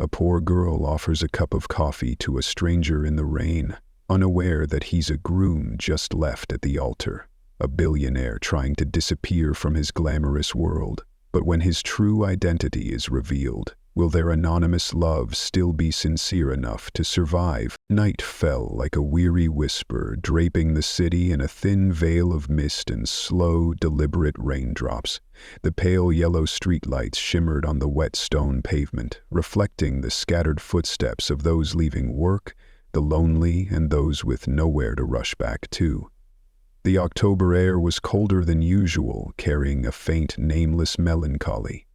A poor girl offers a cup of coffee to a stranger in the rain, unaware that he's a groom just left at the altar, a billionaire trying to disappear from his glamorous world. But when his true identity is revealed, will their anonymous love still be sincere enough to survive? Night fell like a weary whisper, draping the city in a thin veil of mist and slow, deliberate raindrops. The pale yellow streetlights shimmered on the wet stone pavement, reflecting the scattered footsteps of those leaving work, the lonely, and those with nowhere to rush back to. The October air was colder than usual, carrying a faint, nameless melancholy.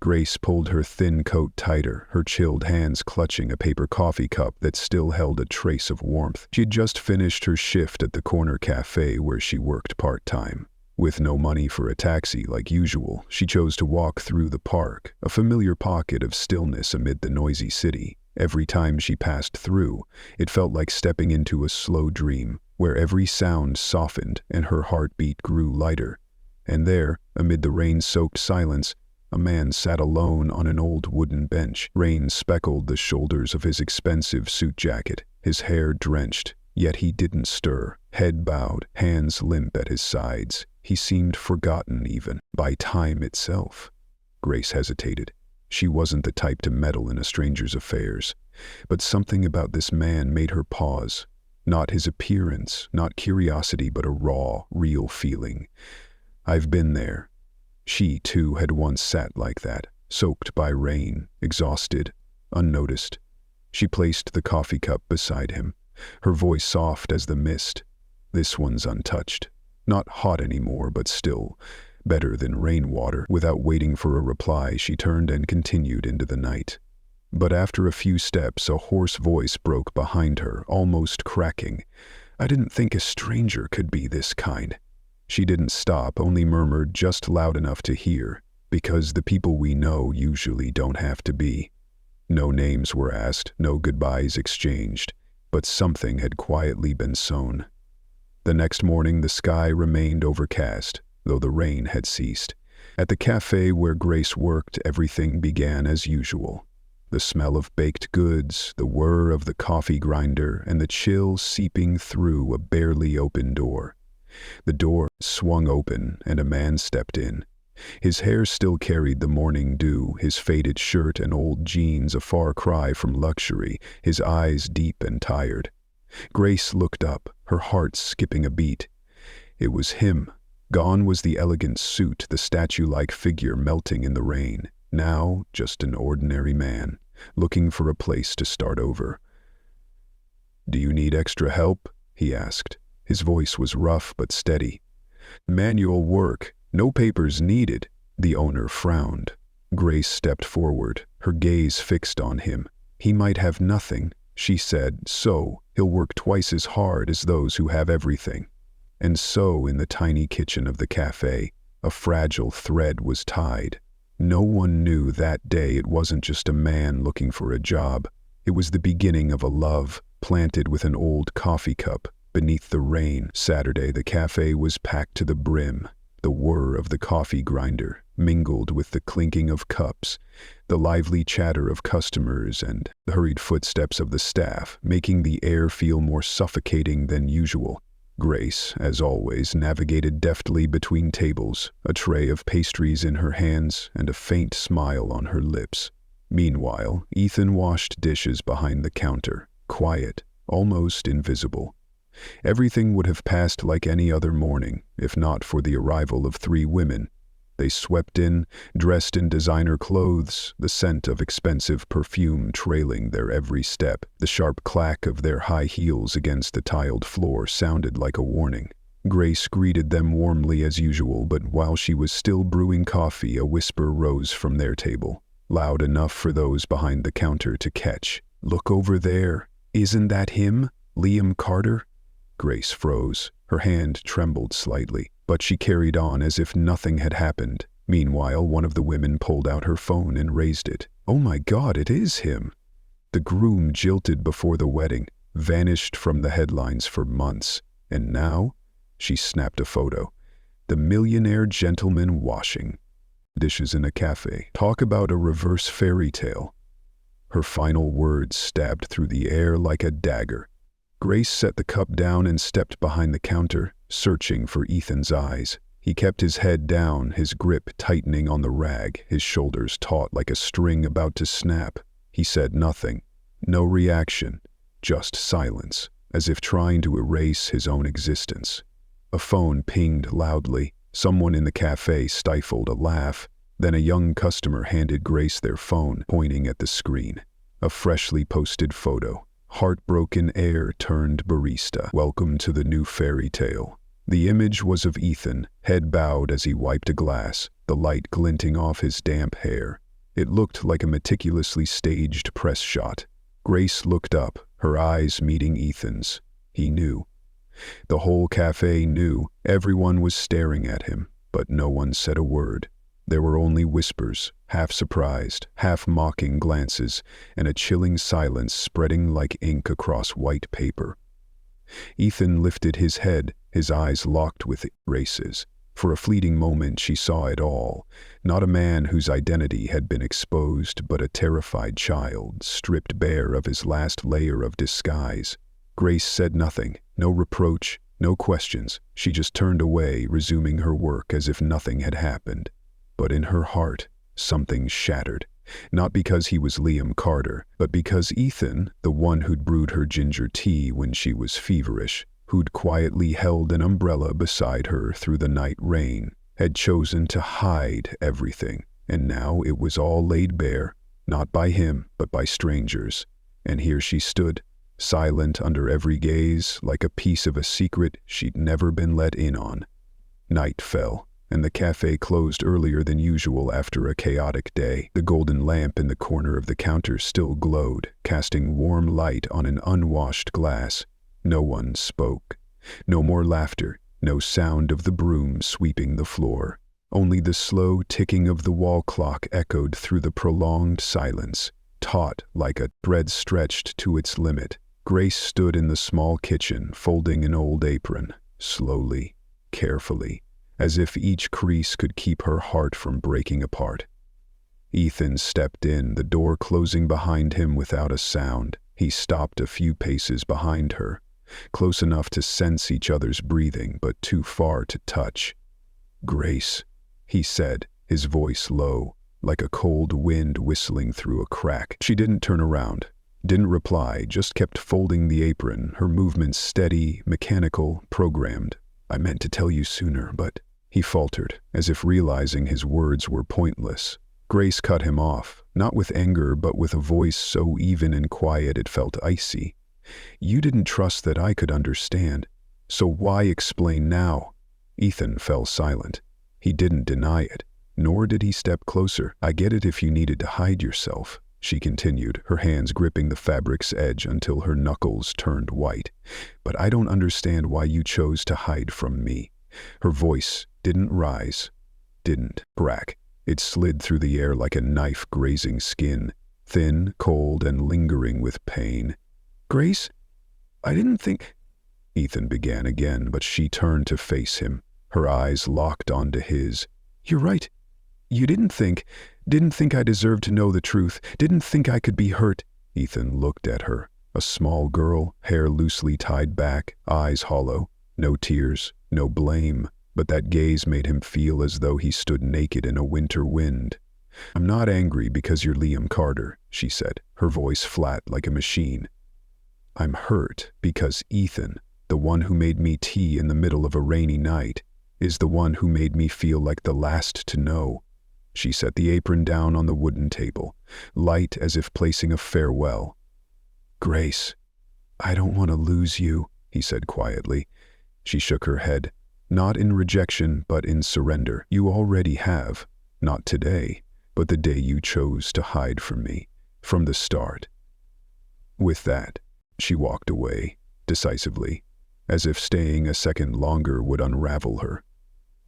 Grace pulled her thin coat tighter, her chilled hands clutching a paper coffee cup that still held a trace of warmth. She'd just finished her shift at the corner cafe where she worked part-time. With no money for a taxi like usual, she chose to walk through the park, a familiar pocket of stillness amid the noisy city. Every time she passed through, it felt like stepping into a slow dream, where every sound softened and her heartbeat grew lighter. And there, amid the rain-soaked silence, a man sat alone on an old wooden bench. Rain speckled the shoulders of his expensive suit jacket, his hair drenched, yet he didn't stir. Head bowed, hands limp at his sides. He seemed forgotten even by time itself. Grace hesitated. She wasn't the type to meddle in a stranger's affairs, but something about this man made her pause. Not his appearance, not curiosity, but a raw, real feeling. I've been there. She, too, had once sat like that, soaked by rain, exhausted, unnoticed. She placed the coffee cup beside him, her voice soft as the mist. This one's untouched. Not hot anymore, but still better than rainwater. Without waiting for a reply, she turned and continued into the night. But after a few steps, a hoarse voice broke behind her, almost cracking. I didn't think a stranger could be this kind. She didn't stop, only murmured just loud enough to hear, because the people we know usually don't have to be. No names were asked, no goodbyes exchanged, but something had quietly been sown. The next morning the sky remained overcast, though the rain had ceased. At the cafe where Grace worked, everything began as usual. The smell of baked goods, the whir of the coffee grinder, and the chill seeping through a barely open door. The door swung open, and a man stepped in. His hair still carried the morning dew, his faded shirt and old jeans a far cry from luxury, his eyes deep and tired. Grace looked up, her heart skipping a beat. It was him. Gone was the elegant suit, the statue-like figure melting in the rain. Now, just an ordinary man, looking for a place to start over. "Do you need extra help?" he asked. His voice was rough but steady. "Manual work, no papers needed." The owner frowned. Grace stepped forward, her gaze fixed on him. "He might have nothing," she said, "so he'll work twice as hard as those who have everything." And so, in the tiny kitchen of the cafe, a fragile thread was tied. No one knew that day it wasn't just a man looking for a job. It was the beginning of a love, planted with an old coffee cup. Beneath the rain, Saturday, the cafe was packed to the brim. The whir of the coffee grinder mingled with the clinking of cups, the lively chatter of customers and the hurried footsteps of the staff, making the air feel more suffocating than usual. Grace, as always, navigated deftly between tables, a tray of pastries in her hands and a faint smile on her lips. Meanwhile, Ethan washed dishes behind the counter, quiet, almost invisible. Everything would have passed like any other morning, if not for the arrival of 3 women. They swept in, dressed in designer clothes, the scent of expensive perfume trailing their every step. The sharp clack of their high heels against the tiled floor sounded like a warning. Grace greeted them warmly as usual, but while she was still brewing coffee, a whisper rose from their table, loud enough for those behind the counter to catch. "Look over there. Isn't that him? Liam Carter?" Grace froze. Her hand trembled slightly, but she carried on as if nothing had happened. Meanwhile, one of the women pulled out her phone and raised it. "Oh my God, it is him!" The groom jilted before the wedding, vanished from the headlines for months, and now, she snapped a photo. The millionaire gentleman washing dishes in a cafe. Talk about a reverse fairy tale. her final words stabbed through the air like a dagger. Grace set the cup down and stepped behind the counter, searching for Ethan's eyes. He kept his head down, his grip tightening on the rag, his shoulders taut like a string about to snap. He said nothing. No reaction. Just silence, as if trying to erase his own existence. A phone pinged loudly. Someone in the cafe stifled a laugh. Then a young customer handed Grace their phone, pointing at the screen. A freshly posted photo. Heartbroken heir turned barista. Welcome to the new fairy tale. The image was of Ethan, head bowed as he wiped a glass, the light glinting off his damp hair. It looked like a meticulously staged press shot. Grace looked up, her eyes meeting Ethan's. He knew. The whole cafe knew. Everyone was staring at him, but no one said a word. There were only whispers, half surprised, half mocking glances, and a chilling silence spreading like ink across white paper. Ethan lifted his head, his eyes locked with Grace's. For a fleeting moment she saw it all. Not a man whose identity had been exposed, but a terrified child, stripped bare of his last layer of disguise. Grace said nothing, no reproach, no questions. She just turned away, resuming her work as if nothing had happened. But in her heart, something shattered. Not because he was Liam Carter, but because Ethan, the one who'd brewed her ginger tea when she was feverish, who'd quietly held an umbrella beside her through the night rain, had chosen to hide everything. And now it was all laid bare, not by him, but by strangers. And here she stood, silent under every gaze, like a piece of a secret she'd never been let in on. Night fell, and the cafe closed earlier than usual after a chaotic day. The golden lamp in the corner of the counter still glowed, casting warm light on an unwashed glass. No one spoke. No more laughter, no sound of the broom sweeping the floor. Only the slow ticking of the wall clock echoed through the prolonged silence, taut like a thread stretched to its limit. Grace stood in the small kitchen, folding an old apron, slowly, carefully, as if each crease could keep her heart from breaking apart. Ethan stepped in, the door closing behind him without a sound. He stopped a few paces behind her, close enough to sense each other's breathing, but too far to touch. "Grace," he said, his voice low, like a cold wind whistling through a crack. She didn't turn around, didn't reply, just kept folding the apron, her movements steady, mechanical, programmed. "I meant to tell you sooner, but—" he faltered, as if realizing his words were pointless. Grace cut him off, not with anger, but with a voice so even and quiet it felt icy. "You didn't trust that I could understand, so why explain now?" Ethan fell silent. He didn't deny it, nor did he step closer. "I get it if you needed to hide yourself," she continued, her hands gripping the fabric's edge until her knuckles turned white. "But I don't understand why you chose to hide from me." Her voice didn't rise, didn't crack. It slid through the air like a knife grazing skin, thin, cold, and lingering with pain. "Grace, I didn't think—" Ethan began again, but she turned to face him, her eyes locked onto his. "You're right. You didn't think I deserved to know the truth, didn't think I could be hurt." Ethan looked at her, a small girl, hair loosely tied back, eyes hollow, no tears, no blame, but that gaze made him feel as though he stood naked in a winter wind. "I'm not angry because you're Liam Carter," she said, her voice flat like a machine. "I'm hurt because Ethan, the one who made me tea in the middle of a rainy night, is the one who made me feel like the last to know." She set the apron down on the wooden table, light as if placing a farewell. "Grace, I don't want to lose you," he said quietly. She shook her head, not in rejection but in surrender. "You already have, not today, but the day you chose to hide from me, from the start." With that, she walked away, decisively, as if staying a second longer would unravel her.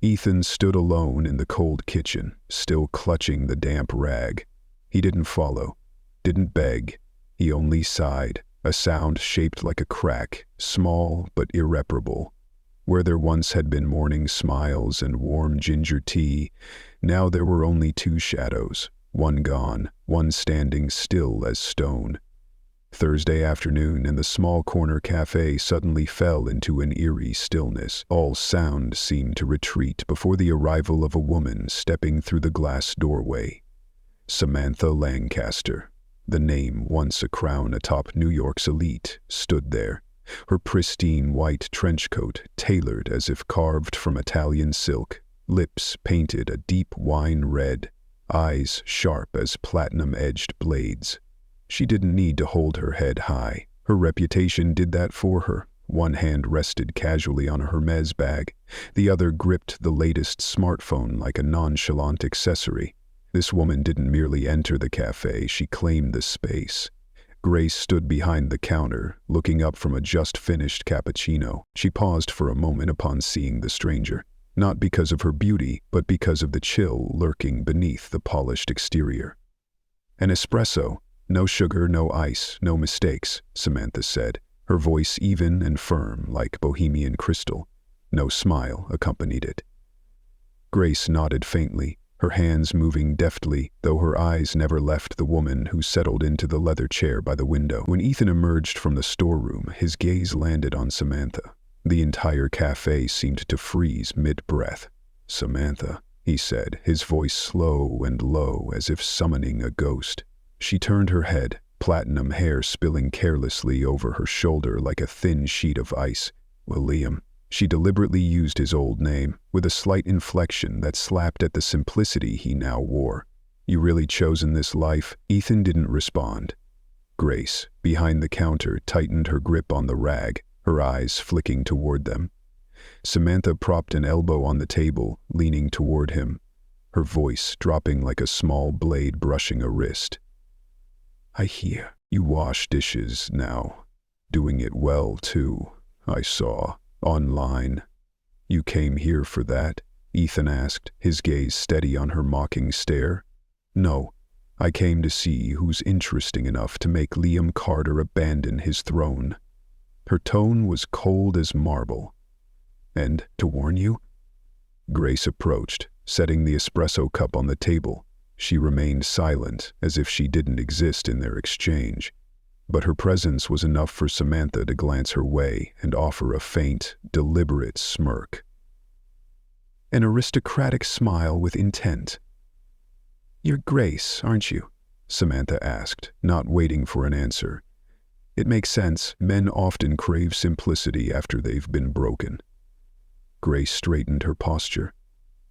Ethan stood alone in the cold kitchen, still clutching the damp rag. He didn't follow, didn't beg. He only sighed, a sound shaped like a crack, small but irreparable. Where there once had been morning smiles and warm ginger tea, now there were only two shadows, one gone, one standing still as stone. Thursday afternoon in the small corner cafe suddenly fell into an eerie stillness. All sound seemed to retreat before the arrival of a woman stepping through the glass doorway. Samantha Lancaster, the name once a crown atop New York's elite, stood there, her pristine white trench coat tailored as if carved from Italian silk, lips painted a deep wine red, eyes sharp as platinum-edged blades. She didn't need to hold her head high. Her reputation did that for her. One hand rested casually on a Hermes bag. The other gripped the latest smartphone like a nonchalant accessory. This woman didn't merely enter the cafe, she claimed the space. Grace stood behind the counter, looking up from a just-finished cappuccino. She paused for a moment upon seeing the stranger, not because of her beauty, but because of the chill lurking beneath the polished exterior. "An espresso. No sugar, no ice, no mistakes," Samantha said, her voice even and firm like bohemian crystal. No smile accompanied it. Grace nodded faintly, her hands moving deftly, though her eyes never left the woman who settled into the leather chair by the window. When Ethan emerged from the storeroom, his gaze landed on Samantha. The entire cafe seemed to freeze mid-breath. "Samantha," he said, his voice slow and low as if summoning a ghost. She turned her head, platinum hair spilling carelessly over her shoulder like a thin sheet of ice. "William." She deliberately used his old name, with a slight inflection that slapped at the simplicity he now wore. "You really chosen this life?" Ethan didn't respond. Grace, behind the counter, tightened her grip on the rag, her eyes flicking toward them. Samantha propped an elbow on the table, leaning toward him, her voice dropping like a small blade brushing a wrist. "I hear you wash dishes now. Doing it well, too, I saw, online." "You came here for that?" Ethan asked, his gaze steady on her mocking stare. "No, I came to see who's interesting enough to make Liam Carter abandon his throne." Her tone was cold as marble. "And, to warn you?" Grace approached, setting the espresso cup on the table. She remained silent, as if she didn't exist in their exchange. But her presence was enough for Samantha to glance her way and offer a faint, deliberate smirk. An aristocratic smile with intent. "You're Grace, aren't you?" Samantha asked, not waiting for an answer. It makes sense. Men often crave simplicity after they've been broken. Grace straightened her posture.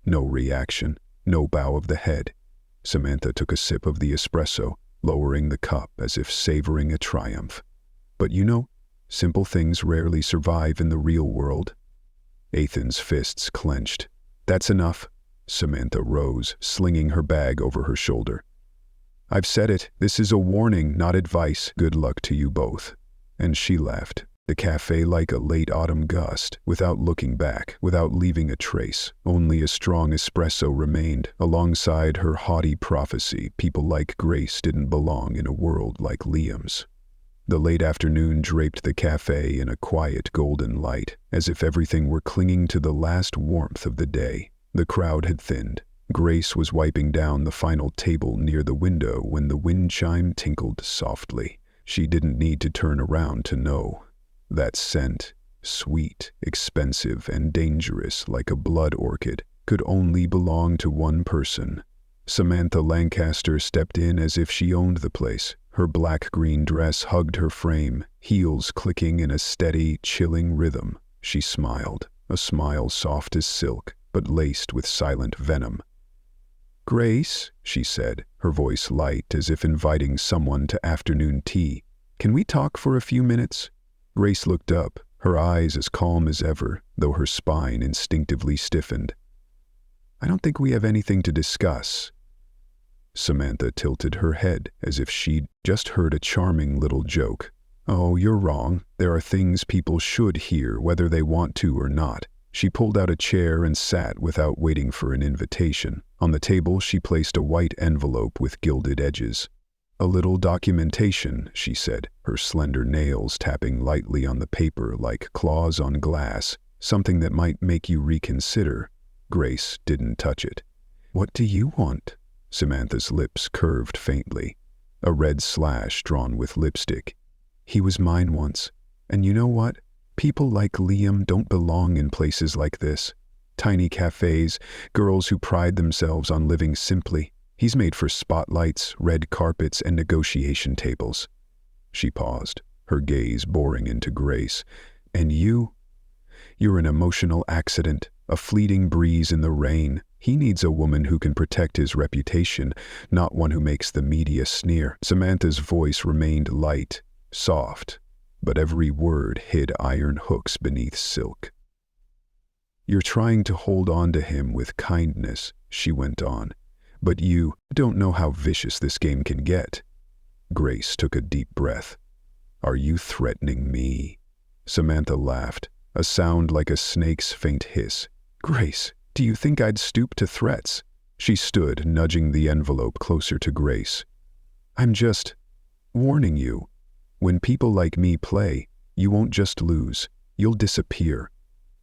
No reaction, no bow of the head. Samantha took a sip of the espresso, lowering the cup as if savoring a triumph. "But you know, simple things rarely survive in the real world." Ethan's fists clenched. "That's enough." Samantha rose, slinging her bag over her shoulder. "I've said it. This is a warning, not advice. Good luck to you both." And she left, the cafe like a late autumn gust, without looking back, without leaving a trace. Only a strong espresso remained. Alongside her haughty prophecy, people like Grace didn't belong in a world like Liam's. The late afternoon draped the cafe in a quiet golden light, as if everything were clinging to the last warmth of the day. The crowd had thinned. Grace was wiping down the final table near the window when the wind chime tinkled softly. She didn't need to turn around to know. That scent, sweet, expensive, and dangerous like a blood orchid, could only belong to one person. Samantha Lancaster stepped in as if she owned the place. Her black-green dress hugged her frame, heels clicking in a steady, chilling rhythm. She smiled, a smile soft as silk, but laced with silent venom. "Grace," she said, her voice light as if inviting someone to afternoon tea. "Can we talk for a few minutes?" Grace looked up, her eyes as calm as ever, though her spine instinctively stiffened. "I don't think we have anything to discuss." Samantha tilted her head as if she'd just heard a charming little joke. "Oh, you're wrong. There are things people should hear whether they want to or not." She pulled out a chair and sat without waiting for an invitation. On the table she placed a white envelope with gilded edges. "A little documentation," she said, her slender nails tapping lightly on the paper like claws on glass. "Something that might make you reconsider." Grace didn't touch it. "What do you want?" Samantha's lips curved faintly, a red slash drawn with lipstick. He was mine once. And you know what? People like Liam don't belong in places like this. Tiny cafes, girls who pride themselves on living simply. He's made for spotlights, red carpets, and negotiation tables. She paused, her gaze boring into Grace. And you? You're an emotional accident, a fleeting breeze in the rain. He needs a woman who can protect his reputation, not one who makes the media sneer. Samantha's voice remained light, soft, but every word hid iron hooks beneath silk. You're trying to hold on to him with kindness, she went on, but you don't know how vicious this game can get. Grace took a deep breath. Are you threatening me? Samantha laughed, a sound like a snake's faint hiss. Grace, do you think I'd stoop to threats? She stood, nudging the envelope closer to Grace. I'm just warning you. When people like me play, you won't just lose, you'll disappear.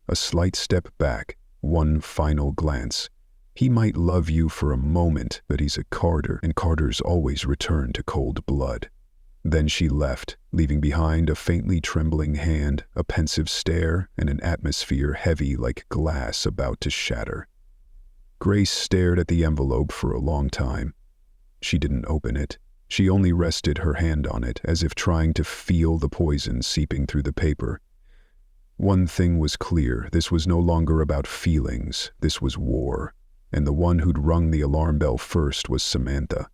A slight step back, one final glance. He might love you for a moment, but he's a Carter, and Carters always return to cold blood. Then she left, leaving behind a faintly trembling hand, a pensive stare, and an atmosphere heavy like glass about to shatter. Grace stared at the envelope for a long time. She didn't open it. She only rested her hand on it, as if trying to feel the poison seeping through the paper. One thing was clear, this was no longer about feelings, this was war, and the one who'd rung the alarm bell first was Samantha.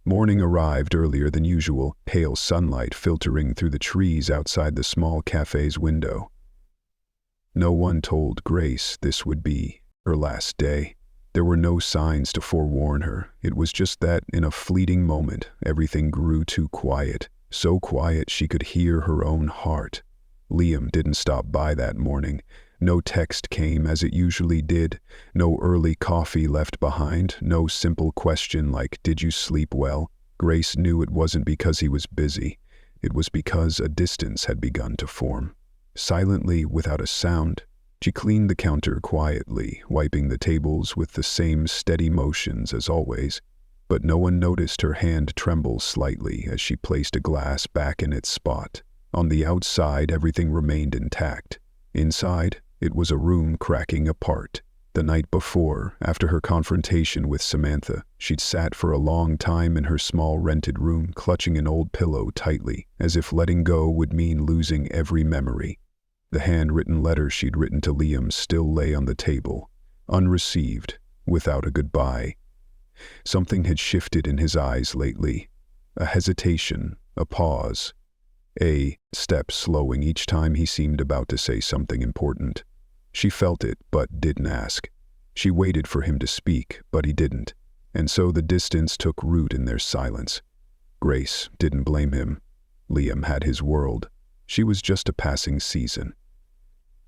Morning arrived earlier than usual, pale sunlight filtering through the trees outside the small cafe's window. No one told Grace this would be her last day. There were no signs to forewarn her. It was just that, in a fleeting moment, everything grew too quiet, so quiet she could hear her own heart. Liam didn't stop by that morning. No text came as it usually did, no early coffee left behind, no simple question like, "Did you sleep well?" Grace knew it wasn't because he was busy. It was because a distance had begun to form. Silently, without a sound, she cleaned the counter quietly, wiping the tables with the same steady motions as always, but no one noticed her hand tremble slightly as she placed a glass back in its spot. On the outside, everything remained intact. Inside, it was a room cracking apart. The night before, after her confrontation with Samantha, she'd sat for a long time in her small rented room, clutching an old pillow tightly, as if letting go would mean losing every memory. The handwritten letter she'd written to Liam still lay on the table, unreceived, without a goodbye. Something had shifted in his eyes lately. A hesitation, a pause. A step slowing each time he seemed about to say something important. She felt it, but didn't ask. She waited for him to speak, but he didn't, and so the distance took root in their silence. Grace didn't blame him. Liam had his world. She was just a passing season.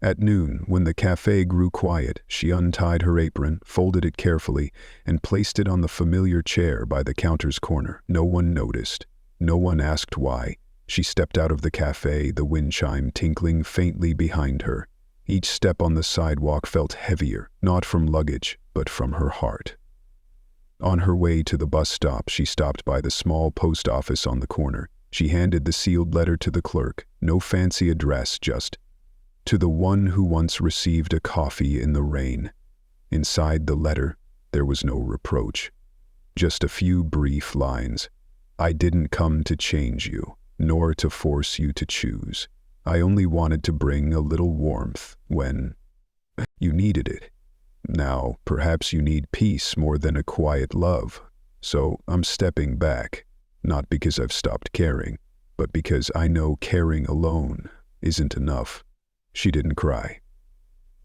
At noon, when the cafe grew quiet, she untied her apron, folded it carefully, and placed it on the familiar chair by the counter's corner. No one noticed. No one asked why. She stepped out of the cafe, the wind chime tinkling faintly behind her. Each step on the sidewalk felt heavier, not from luggage, but from her heart. On her way to the bus stop, she stopped by the small post office on the corner. She handed the sealed letter to the clerk. No fancy address, just, "To the one who once received a coffee in the rain." Inside the letter, there was no reproach. Just a few brief lines. "I didn't come to change you, nor to force you to choose. I only wanted to bring a little warmth when you needed it. Now, perhaps you need peace more than a quiet love. So I'm stepping back, not because I've stopped caring, but because I know caring alone isn't enough." She didn't cry.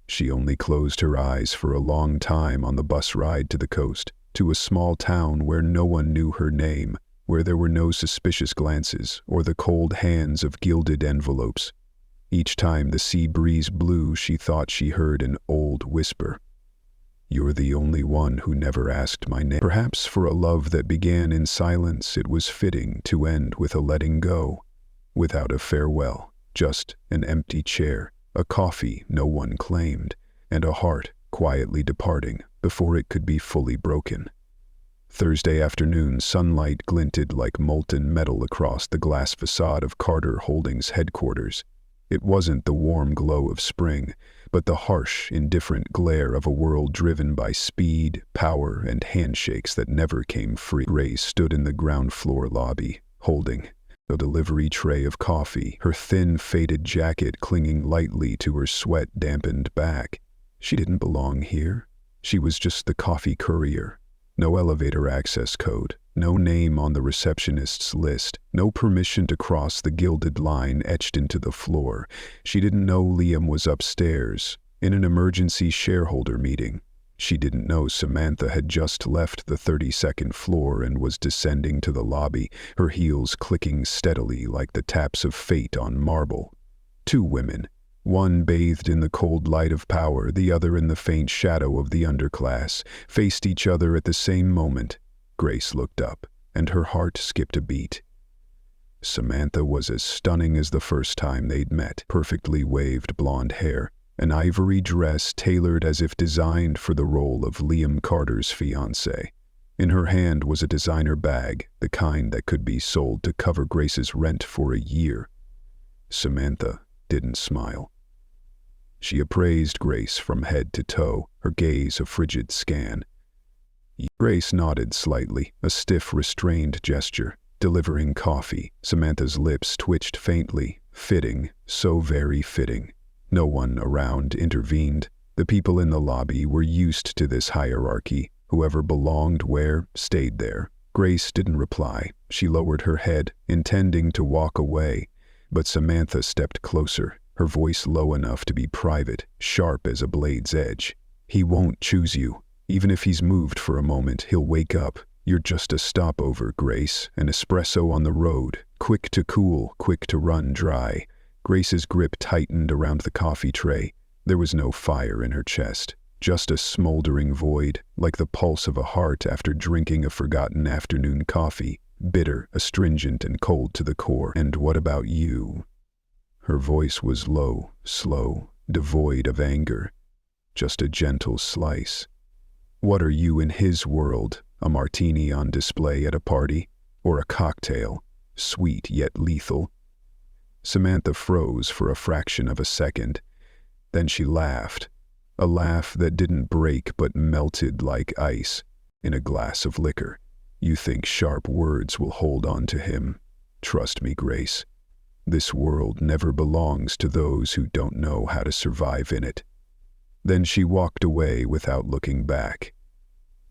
She only closed her eyes for a long time on the bus ride to the coast, to a small town where no one knew her name, where there were no suspicious glances or the cold hands of gilded envelopes. Each time the sea breeze blew, she thought she heard an old whisper. "You're the only one who never asked my name." Perhaps for a love that began in silence, it was fitting to end with a letting go, without a farewell, just an empty chair, a coffee no one claimed, and a heart quietly departing before it could be fully broken. Thursday afternoon sunlight glinted like molten metal across the glass facade of Carter Holdings headquarters. It wasn't the warm glow of spring, but the harsh, indifferent glare of a world driven by speed, power, and handshakes that never came free. Grace stood in the ground floor lobby, holding a delivery tray of coffee, her thin, faded jacket clinging lightly to her sweat-dampened back. She didn't belong here. She was just the coffee courier. No elevator access code, no name on the receptionist's list, no permission to cross the gilded line etched into the floor. She didn't know Liam was upstairs, in an emergency shareholder meeting. She didn't know Samantha had just left the 32nd floor and was descending to the lobby, her heels clicking steadily like the taps of fate on marble. Two women, one bathed in the cold light of power, the other in the faint shadow of the underclass, faced each other at the same moment. Grace looked up, and her heart skipped a beat. Samantha was as stunning as the first time they'd met. Perfectly waved blonde hair, an ivory dress tailored as if designed for the role of Liam Carter's fiancée. In her hand was a designer bag, the kind that could be sold to cover Grace's rent for a year. Samantha didn't smile. She appraised Grace from head to toe, her gaze a frigid scan. Grace nodded slightly, a stiff, restrained gesture. Delivering coffee, Samantha's lips twitched faintly. Fitting, so very fitting. No one around intervened. The people in the lobby were used to this hierarchy. Whoever belonged where, stayed there. Grace didn't reply. She lowered her head, intending to walk away. But Samantha stepped closer, her voice low enough to be private, sharp as a blade's edge. "He won't choose you. Even if he's moved for a moment, he'll wake up. You're just a stopover, Grace, an espresso on the road, quick to cool, quick to run dry." Grace's grip tightened around the coffee tray. There was no fire in her chest, just a smoldering void, like the pulse of a heart after drinking a forgotten afternoon coffee, bitter, astringent, and cold to the core. "And what about you?" Her voice was low, slow, devoid of anger, just a gentle slice. "What are you in his world? A martini on display at a party? Or a cocktail, sweet yet lethal?" Samantha froze for a fraction of a second. Then she laughed, a laugh that didn't break but melted like ice in a glass of liquor. "You think sharp words will hold on to him? Trust me, Grace. This world never belongs to those who don't know how to survive in it." Then she walked away without looking back.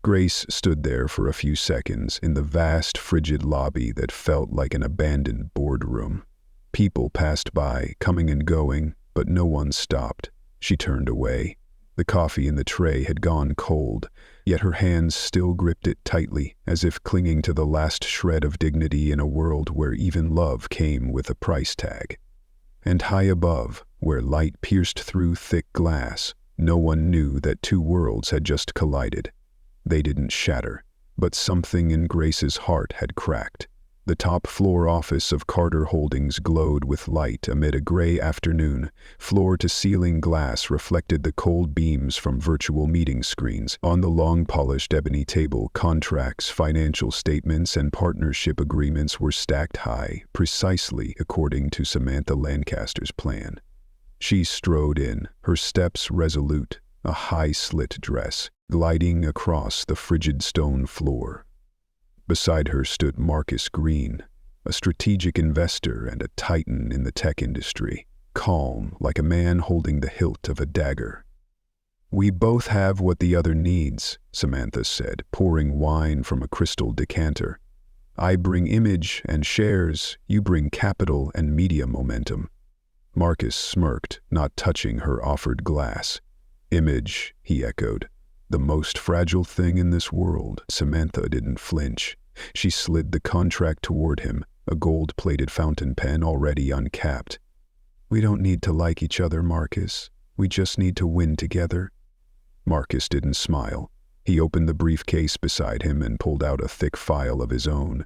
Grace stood there for a few seconds in the vast, frigid lobby that felt like an abandoned boardroom. People passed by, coming and going, but no one stopped. She turned away. The coffee in the tray had gone cold, yet her hands still gripped it tightly, as if clinging to the last shred of dignity in a world where even love came with a price tag. And high above, where light pierced through thick glass, no one knew that two worlds had just collided. They didn't shatter, but something in Grace's heart had cracked. The top-floor office of Carter Holdings glowed with light amid a gray afternoon. Floor-to-ceiling glass reflected the cold beams from virtual meeting screens. On the long-polished ebony table, contracts, financial statements, and partnership agreements were stacked high, precisely according to Samantha Lancaster's plan. She strode in, her steps resolute, a high-slit dress, gliding across the frigid stone floor. Beside her stood Marcus Green, a strategic investor and a titan in the tech industry, calm like a man holding the hilt of a dagger. "We both have what the other needs," Samantha said, pouring wine from a crystal decanter. "I bring image and shares, you bring capital and media momentum." Marcus smirked, not touching her offered glass. "Image," he echoed. "The most fragile thing in this world." Samantha didn't flinch. She slid the contract toward him, a gold-plated fountain pen already uncapped. "We don't need to like each other, Marcus. We just need to win together." Marcus didn't smile. He opened the briefcase beside him and pulled out a thick file of his own.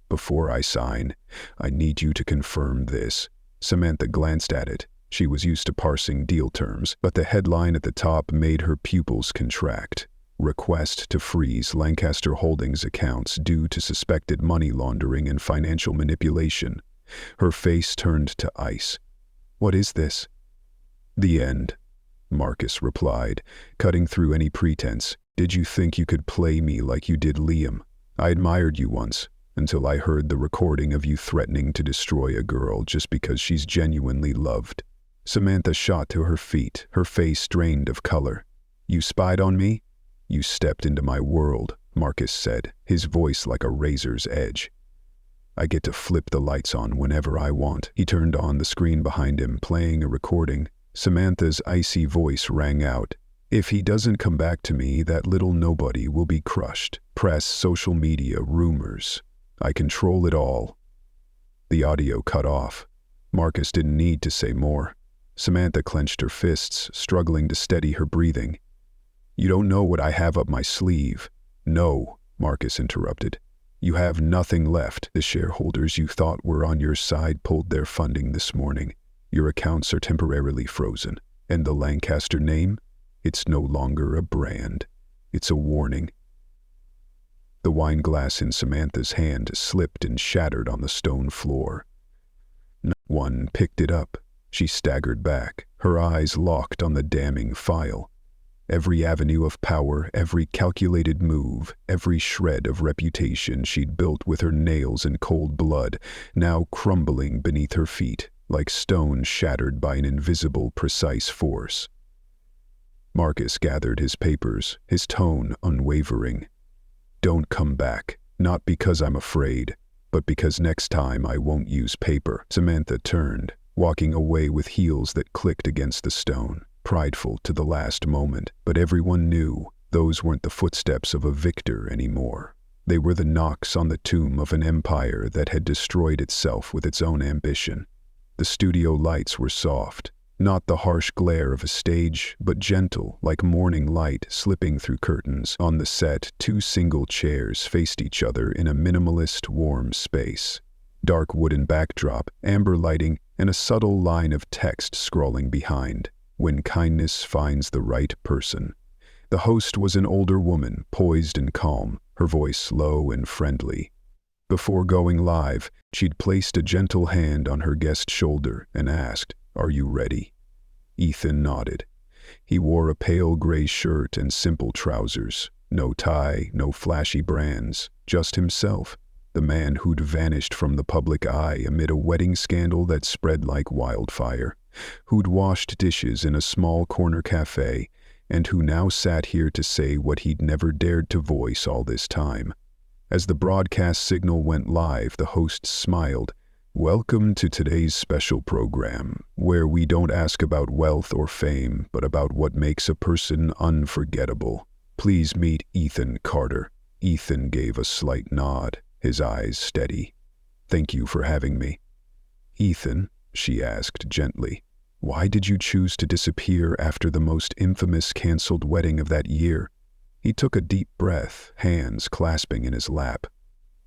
"Before I sign, I need you to confirm this." Samantha glanced at it. She was used to parsing deal terms, but the headline at the top made her pupils contract. request to freeze Lancaster Holdings accounts due to suspected money laundering and financial manipulation. Her face turned to ice. "What is this?" "The end," Marcus replied, cutting through any pretense. "Did you think you could play me like you did Liam? I admired you once, until I heard the recording of you threatening to destroy a girl just because she's genuinely loved." Samantha shot to her feet, her face drained of color. "You spied on me? You stepped into my world," Marcus said, his voice like a razor's edge. "I get to flip the lights on whenever I want." He turned on the screen behind him, playing a recording. Samantha's icy voice rang out. "If he doesn't come back to me, that little nobody will be crushed. Press, social media, rumors. I control it all." The audio cut off. Marcus didn't need to say more. Samantha clenched her fists, struggling to steady her breathing. "You don't know what I have up my sleeve." "No," Marcus interrupted. "You have nothing left. The shareholders you thought were on your side pulled their funding this morning. Your accounts are temporarily frozen. And the Lancaster name? It's no longer a brand. It's a warning." The wine glass in Samantha's hand slipped and shattered on the stone floor. No one picked it up. She staggered back, her eyes locked on the damning file. Every avenue of power, every calculated move, every shred of reputation she'd built with her nails and cold blood, now crumbling beneath her feet, like stone shattered by an invisible, precise force. Marcus gathered his papers, his tone unwavering. "Don't come back, not because I'm afraid, but because next time I won't use paper." Samantha turned, walking away with heels that clicked against the stone, prideful to the last moment. But everyone knew those weren't the footsteps of a victor anymore. They were the knocks on the tomb of an empire that had destroyed itself with its own ambition. The studio lights were soft, not the harsh glare of a stage, but gentle, like morning light slipping through curtains. On the set, two single chairs faced each other in a minimalist, warm space. Dark wooden backdrop, amber lighting, and a subtle line of text scrolling behind. "When kindness finds the right person." The host was an older woman, poised and calm, her voice low and friendly. Before going live, she'd placed a gentle hand on her guest's shoulder and asked, "Are you ready?" Ethan nodded. He wore a pale gray shirt and simple trousers. No tie, no flashy brands, just himself, the man who'd vanished from the public eye amid a wedding scandal that spread like wildfire, who'd washed dishes in a small corner cafe, and who now sat here to say what he'd never dared to voice all this time. As the broadcast signal went live, the host smiled. "Welcome to today's special program, where we don't ask about wealth or fame, but about what makes a person unforgettable. Please meet Ethan Carter." Ethan gave a slight nod, his eyes steady. "Thank you for having me." "Ethan," she asked gently, "why did you choose to disappear after the most infamous canceled wedding of that year?" He took a deep breath, hands clasping in his lap.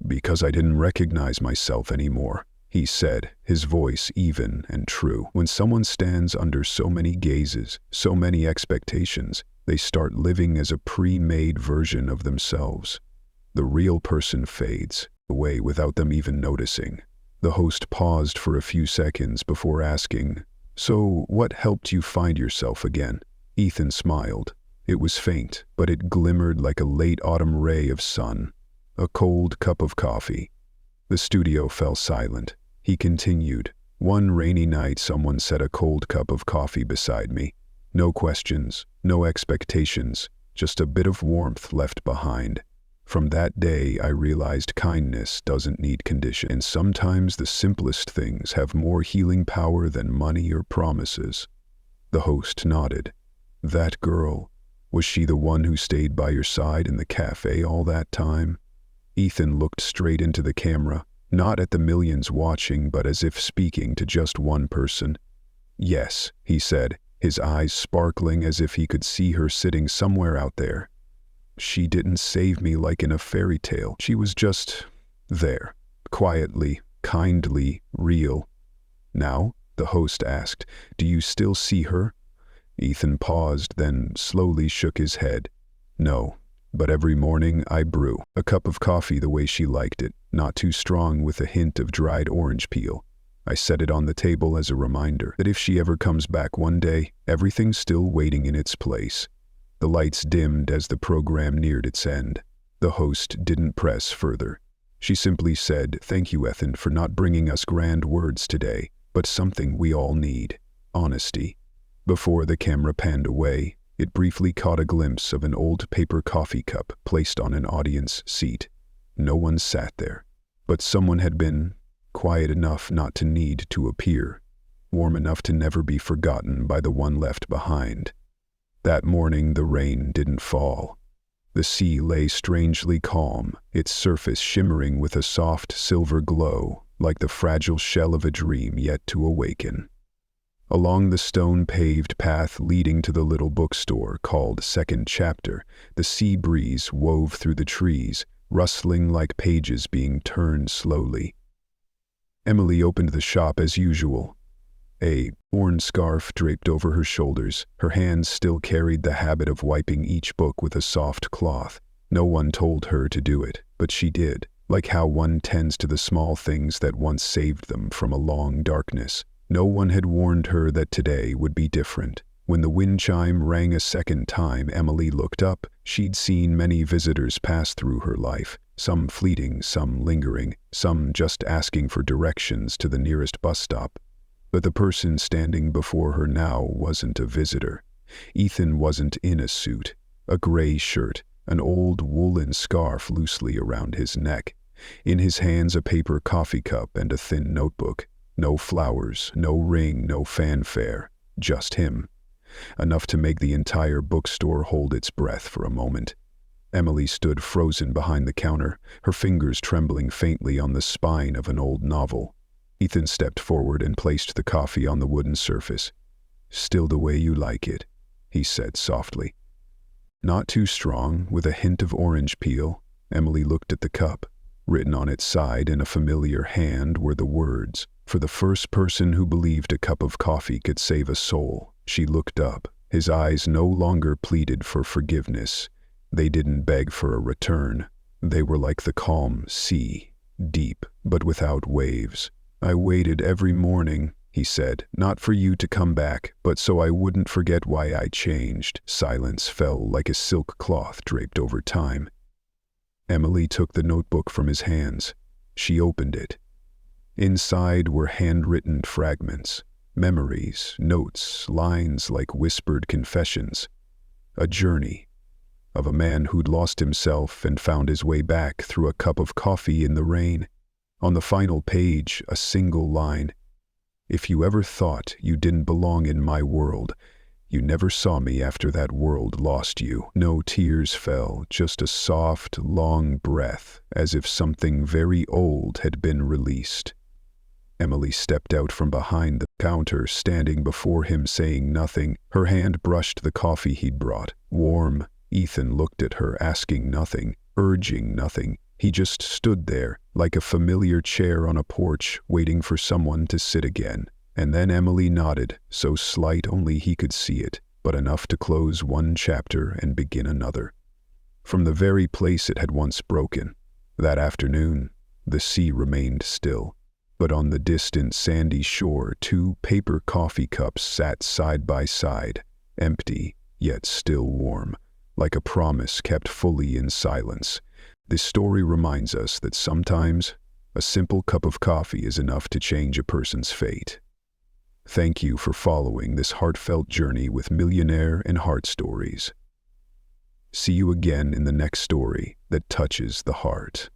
"Because I didn't recognize myself anymore," he said, his voice even and true. When someone stands under so many gazes, so many expectations, they start living as a pre-made version of themselves. The real person fades away without them even noticing. The host paused for a few seconds before asking, "So what helped you find yourself again?" Ethan smiled. It was faint, but it glimmered like a late autumn ray of sun. "A cold cup of coffee." The studio fell silent. He continued, "One rainy night someone set a cold cup of coffee beside me. No questions, no expectations, just a bit of warmth left behind. From that day I realized kindness doesn't need condition, and sometimes the simplest things have more healing power than money or promises." The host nodded. "That girl, was she the one who stayed by your side in the cafe all that time?" Ethan looked straight into the camera, not at the millions watching, but as if speaking to just one person. "Yes," he said, his eyes sparkling as if he could see her sitting somewhere out there. "She didn't save me like in a fairy tale. She was just there, quietly, kindly, real." "Now?" the host asked. "Do you still see her?" Ethan paused, then slowly shook his head. "No, But every morning I brew a cup of coffee the way she liked it, not too strong with a hint of dried orange peel. I set it on the table as a reminder that if she ever comes back one day, everything's still waiting in its place. The lights dimmed as the program neared its end. The host didn't press further. She simply said, "Thank you, Ethan, for not bringing us grand words today, but something we all need: honesty." Before the camera panned away, it briefly caught a glimpse of an old paper coffee cup placed on an audience seat. No one sat there, but someone had been quiet enough not to need to appear, warm enough to never be forgotten by the one left behind. That morning the rain didn't fall. The sea lay strangely calm, its surface shimmering with a soft silver glow, like the fragile shell of a dream yet to awaken. Along the stone-paved path leading to the little bookstore called Second Chapter, the sea breeze wove through the trees, rustling like pages being turned slowly. Emily opened the shop as usual. A worn scarf draped over her shoulders, her hands still carried the habit of wiping each book with a soft cloth. No one told her to do it, but she did, like how one tends to the small things that once saved them from a long darkness. No one had warned her that today would be different. When the wind chime rang a second time, Emily looked up. She'd seen many visitors pass through her life, some fleeting, some lingering, some just asking for directions to the nearest bus stop. But the person standing before her now wasn't a visitor. Ethan wasn't in a suit, a gray shirt, an old woolen scarf loosely around his neck. In his hands a paper coffee cup and a thin notebook. No flowers, no ring, no fanfare, just him. Enough to make the entire bookstore hold its breath for a moment. Emily stood frozen behind the counter, her fingers trembling faintly on the spine of an old novel. Ethan stepped forward and placed the coffee on the wooden surface. "Still the way you like it," he said softly. "Not too strong, with a hint of orange peel." Emily looked at the cup. Written on its side in a familiar hand were the words, "For the first person who believed a cup of coffee could save a soul." She looked up. His eyes no longer pleaded for forgiveness. They didn't beg for a return. They were like the calm sea, deep, but without waves. "I waited every morning," he said, "not for you to come back, but so I wouldn't forget why I changed." Silence fell like a silk cloth draped over time. Emily took the notebook from his hands. She opened it. Inside were handwritten fragments, memories, notes, lines like whispered confessions. A journey of a man who'd lost himself and found his way back through a cup of coffee in the rain. On the final page, a single line: "If you ever thought you didn't belong in my world, you never saw me after that world lost you." No tears fell, just a soft, long breath, as if something very old had been released. Emily stepped out from behind the counter, standing before him saying nothing. Her hand brushed the coffee he'd brought. Warm. Ethan looked at her, asking nothing, urging nothing. He just stood there, like a familiar chair on a porch, waiting for someone to sit again. And then Emily nodded, so slight only he could see it, but enough to close one chapter and begin another. From the very place it had once broken, that afternoon, the sea remained still. But on the distant sandy shore, two paper coffee cups sat side by side, empty, yet still warm, like a promise kept fully in silence. This story reminds us that sometimes a simple cup of coffee is enough to change a person's fate. Thank you for following this heartfelt journey with Millionaire and Heart Stories. See you again in the next story that touches the heart.